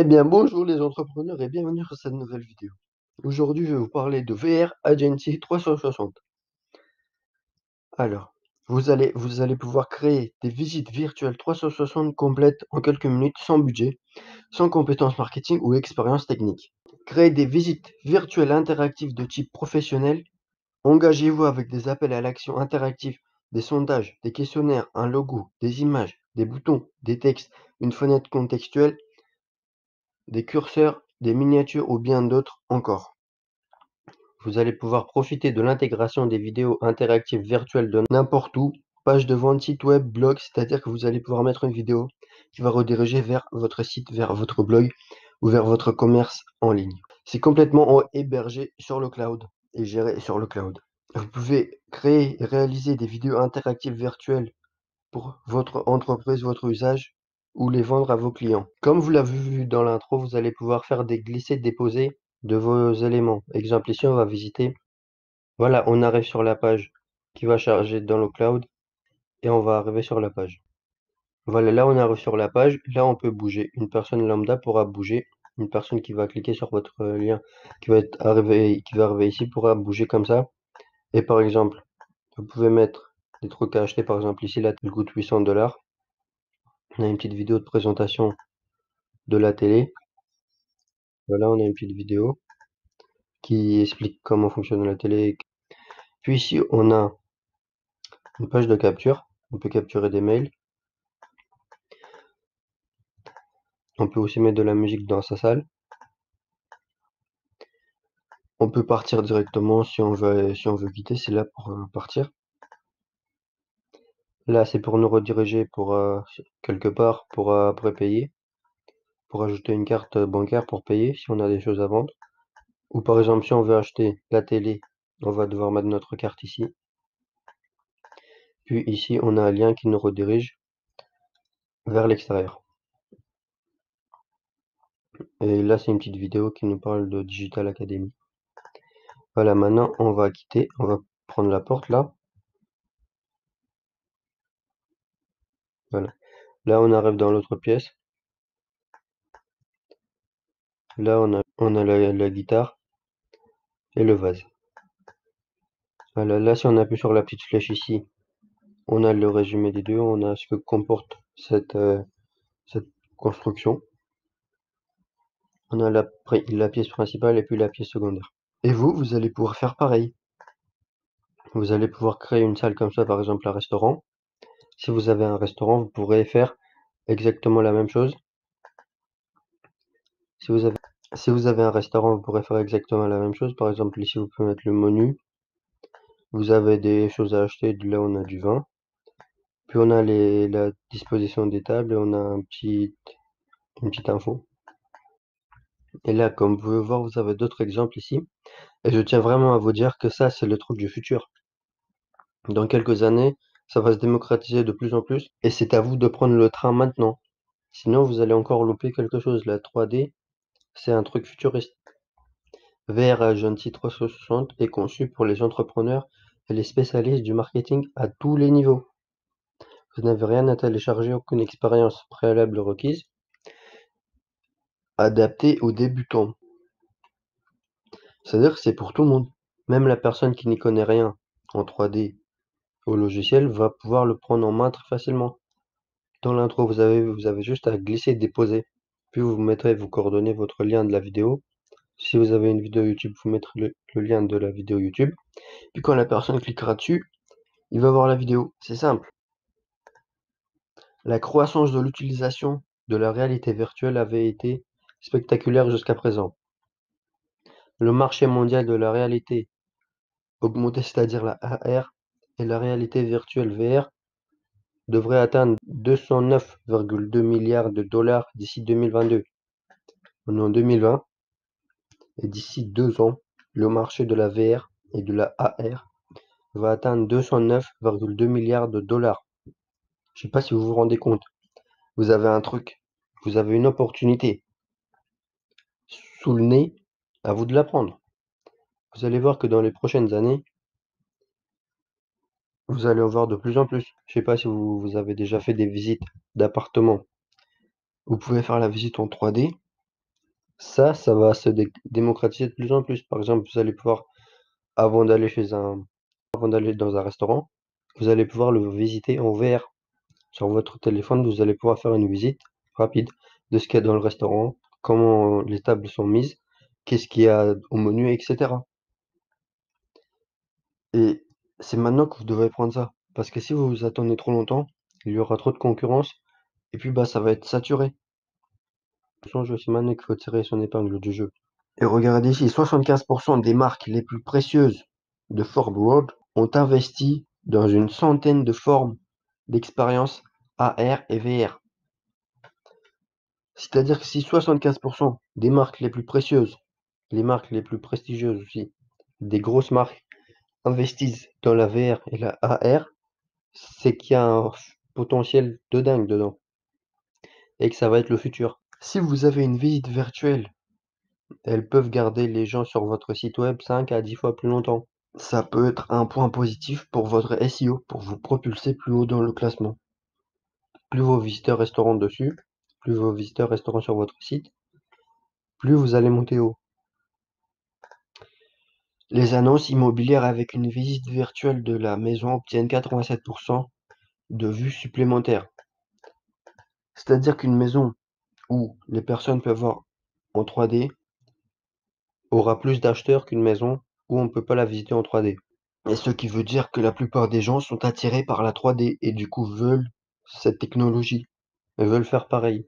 Eh bien, bonjour les entrepreneurs et bienvenue sur cette nouvelle vidéo. Aujourd'hui, je vais vous parler de VR Agency 360. Alors, vous allez pouvoir créer des visites virtuelles 360 complètes en quelques minutes sans budget, sans compétences marketing ou expérience technique. Créer des visites virtuelles interactives de type professionnel. Engagez-vous avec des appels à l'action interactifs, des sondages, des questionnaires, un logo, des images, des boutons, des textes, une fenêtre contextuelle, des curseurs, des miniatures ou bien d'autres encore. Vous allez pouvoir profiter de l'intégration des vidéos interactives virtuelles de n'importe où, page de vente, site web, blog, c'est-à-dire que vous allez pouvoir mettre une vidéo qui va rediriger vers votre site, vers votre blog ou vers votre commerce en ligne. C'est complètement hébergé sur le cloud et géré sur le cloud. Vous pouvez créer et réaliser des vidéos interactives virtuelles pour votre entreprise, votre usage ou les vendre à vos clients. Comme vous l'avez vu dans l'intro, vous allez pouvoir faire des glisser-déposer de vos éléments. Exemple ici, on va visiter. Voilà, on arrive sur la page qui va charger dans le cloud et on va arriver sur la page. Voilà, là on arrive sur la page. Là, on peut bouger. Une personne lambda pourra bouger. Une personne qui va cliquer sur votre lien qui va arriver ici pourra bouger comme ça. Et par exemple, vous pouvez mettre des trucs à acheter. Par exemple, ici, là, elle coûte 800 $. On a une petite vidéo de présentation de la télé. Voilà, on a une petite vidéo qui explique comment fonctionne la télé. Puis ici, on a une page de capture. On peut capturer des mails. On peut aussi mettre de la musique dans sa salle. On peut partir directement si on veut quitter. C'est là pour partir. Là, c'est pour nous rediriger pour quelque part pour après payer. Pour ajouter une carte bancaire pour payer si on a des choses à vendre. Ou par exemple, si on veut acheter la télé, on va devoir mettre notre carte ici. Puis ici, on a un lien qui nous redirige vers l'extérieur. Et là, c'est une petite vidéo qui nous parle de Digital Academy. Voilà, maintenant, on va quitter. On va prendre la porte là. Voilà. Là, on arrive dans l'autre pièce. Là, on a la guitare et le vase. Voilà, là, si on appuie sur la petite flèche ici, on a le résumé des deux. On a ce que comporte cette construction. On a la pièce principale et puis la pièce secondaire. Et vous allez pouvoir faire pareil. Vous allez pouvoir créer une salle comme ça, par exemple un restaurant. Si vous avez un restaurant, vous pourrez faire exactement la même chose. Si vous avez un restaurant, vous pourrez faire exactement la même chose. Par exemple, ici, vous pouvez mettre le menu. Vous avez des choses à acheter. Là, on a du vin. Puis on a la disposition des tables et on a une petite info. Et là, comme vous pouvez voir, vous avez d'autres exemples ici. Et je tiens vraiment à vous dire que ça, c'est le truc du futur. Dans quelques années, ça va se démocratiser de plus en plus. Et c'est à vous de prendre le train maintenant. Sinon, vous allez encore louper quelque chose. La 3D, c'est un truc futuriste. VR Agency 360 est conçu pour les entrepreneurs et les spécialistes du marketing à tous les niveaux. Vous n'avez rien à télécharger, aucune expérience préalable requise. Adapté aux débutants. C'est-à-dire que c'est pour tout le monde. Même la personne qui n'y connaît rien en 3D au logiciel va pouvoir le prendre en main très facilement. Dans l'intro, vous avez juste à glisser et déposer. Puis vous mettrez vos coordonnées, votre lien de la vidéo. Si vous avez une vidéo YouTube, vous mettrez le lien de la vidéo YouTube. Puis quand la personne cliquera dessus, il va voir la vidéo. C'est simple. La croissance de l'utilisation de la réalité virtuelle avait été spectaculaire jusqu'à présent. Le marché mondial de la réalité augmentée, c'est-à-dire la AR et la réalité virtuelle VR, devrait atteindre 209,2 milliards de dollars d'ici 2022. On est en 2020 et d'ici 2 ans, le marché de la VR et de la AR va atteindre 209,2 milliards de dollars. Je ne sais pas si vous vous rendez compte. Vous avez un truc, vous avez une opportunité sous le nez, à vous de la prendre. Vous allez voir que dans les prochaines années, vous allez en voir de plus en plus. Je sais pas si vous avez déjà fait des visites d'appartements. Vous pouvez faire la visite en 3D Ça va se démocratiser de plus en plus. Par exemple, vous allez pouvoir, avant d'aller avant d'aller dans un restaurant, vous allez pouvoir le visiter en VR. Sur votre téléphone, vous allez pouvoir faire une visite rapide de ce qu'il y a dans le restaurant, comment les tables sont mises, qu'est-ce qu'il y a au menu, etc. Et c'est maintenant que vous devez prendre ça. Parce que si vous vous attendez trop longtemps, il y aura trop de concurrence, et puis bah ça va être saturé. Son jeu, c'est maintenant qu'il faut tirer son épingle du jeu. Et regardez ici, 75% des marques les plus précieuses de Forbes World ont investi dans une centaine de formes d'expériences AR et VR. C'est-à-dire que si 75% des marques les plus précieuses, les marques les plus prestigieuses aussi, des grosses marques investissent dans la VR et la AR, c'est qu'il y a un potentiel de dingue dedans et que ça va être le futur. Si vous avez une visite virtuelle, elles peuvent garder les gens sur votre site web 5 à 10 fois plus longtemps. Ça peut être un point positif pour votre SEO, pour vous propulser plus haut dans le classement. Plus vos visiteurs resteront dessus, plus vos visiteurs resteront sur votre site, plus vous allez monter haut. Les annonces immobilières avec une visite virtuelle de la maison obtiennent 87% de vues supplémentaires. C'est-à-dire qu'une maison où les personnes peuvent voir en 3D aura plus d'acheteurs qu'une maison où on ne peut pas la visiter en 3D. Et ce qui veut dire que la plupart des gens sont attirés par la 3D et du coup veulent cette technologie et veulent faire pareil.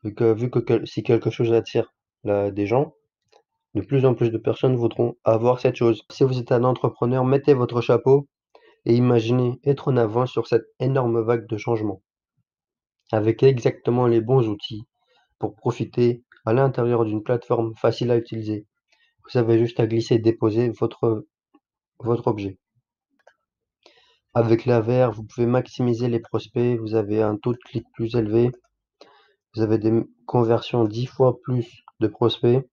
Vu que si quelque chose attire des gens, de plus en plus de personnes voudront avoir cette chose. Si vous êtes un entrepreneur, mettez votre chapeau et imaginez être en avant sur cette énorme vague de changement, avec exactement les bons outils pour profiter à l'intérieur d'une plateforme facile à utiliser. Vous avez juste à glisser et déposer votre objet. Avec la VR, vous pouvez maximiser les prospects, vous avez un taux de clic plus élevé, vous avez des conversions 10 fois plus de prospects.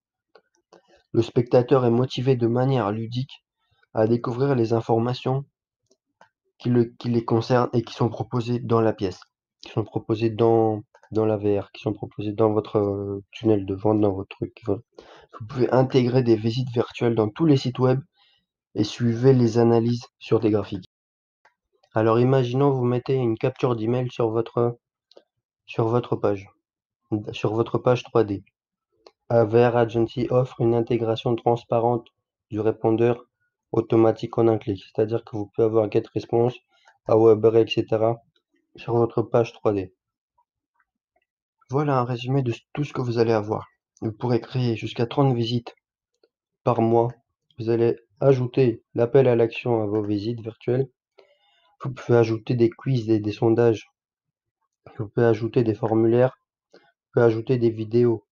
Le spectateur est motivé de manière ludique à découvrir les informations qui les concernent et qui sont proposées dans la pièce, qui sont proposées dans la VR, qui sont proposées dans votre tunnel de vente, dans votre truc. Vous pouvez intégrer des visites virtuelles dans tous les sites web et suivez les analyses sur des graphiques. Alors imaginons vous mettez une capture d'email sur votre page, sur votre page 3D. VR Agency offre une intégration transparente du répondeur automatique en un clic. C'est-à-dire que vous pouvez avoir GetResponse, Aweber, etc. sur votre page 3D. Voilà un résumé de tout ce que vous allez avoir. Vous pourrez créer jusqu'à 30 visites par mois. Vous allez ajouter l'appel à l'action à vos visites virtuelles. Vous pouvez ajouter des quiz et des sondages. Vous pouvez ajouter des formulaires. Vous pouvez ajouter des vidéos.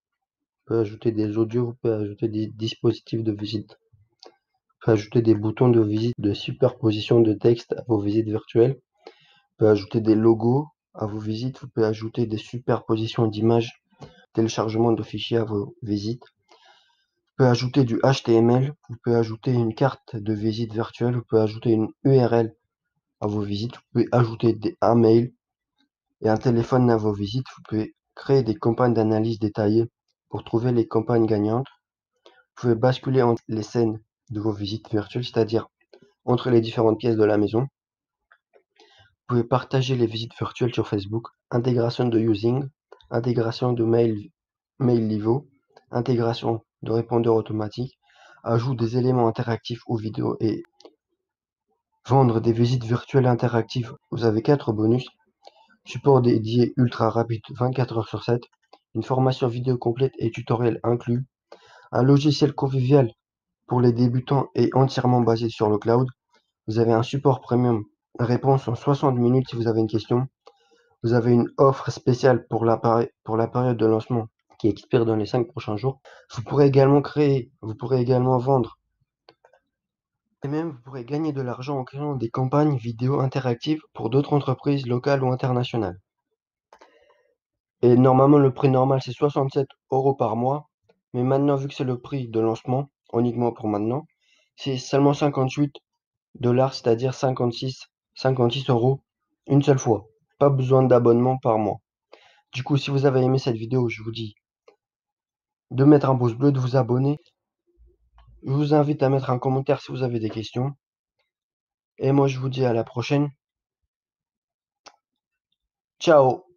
Vous pouvez ajouter des audios. Vous pouvez ajouter des dispositifs de visite. Vous pouvez ajouter des boutons de visite de superposition de texte à vos visites virtuelles. Vous pouvez ajouter des logos à vos visites. Vous pouvez ajouter des superpositions d'images, téléchargement de fichiers à vos visites. Vous pouvez ajouter du HTML. Vous pouvez ajouter une carte de visite virtuelle. Vous pouvez ajouter une URL à vos visites. Vous pouvez ajouter un mail et un téléphone à vos visites. Vous pouvez créer des campagnes d'analyse détaillées pour trouver les campagnes gagnantes. Vous pouvez basculer entre les scènes de vos visites virtuelles, c'est-à-dire entre les différentes pièces de la maison. Vous pouvez partager les visites virtuelles sur Facebook, intégration de Using, intégration de Mail.Livo, intégration de répondeurs automatiques, ajout des éléments interactifs ou vidéos et vendre des visites virtuelles interactives. Vous avez 4 bonus. Support dédié ultra rapide 24 heures sur 7, une formation vidéo complète et tutoriel inclus, un logiciel convivial pour les débutants et entièrement basé sur le cloud. Vous avez un support premium, réponse en 60 minutes si vous avez une question. Vous avez une offre spéciale pour la période de lancement qui expire dans les 5 prochains jours. Vous pourrez également vendre et même vous pourrez gagner de l'argent en créant des campagnes vidéo interactives pour d'autres entreprises locales ou internationales. Et normalement, le prix normal, c'est 67 € par mois. Mais maintenant, vu que c'est le prix de lancement, uniquement pour maintenant, c'est seulement 58 $, c'est-à-dire 56 € une seule fois. Pas besoin d'abonnement par mois. Du coup, si vous avez aimé cette vidéo, je vous dis de mettre un pouce bleu, de vous abonner. Je vous invite à mettre un commentaire si vous avez des questions. Et moi, je vous dis à la prochaine. Ciao!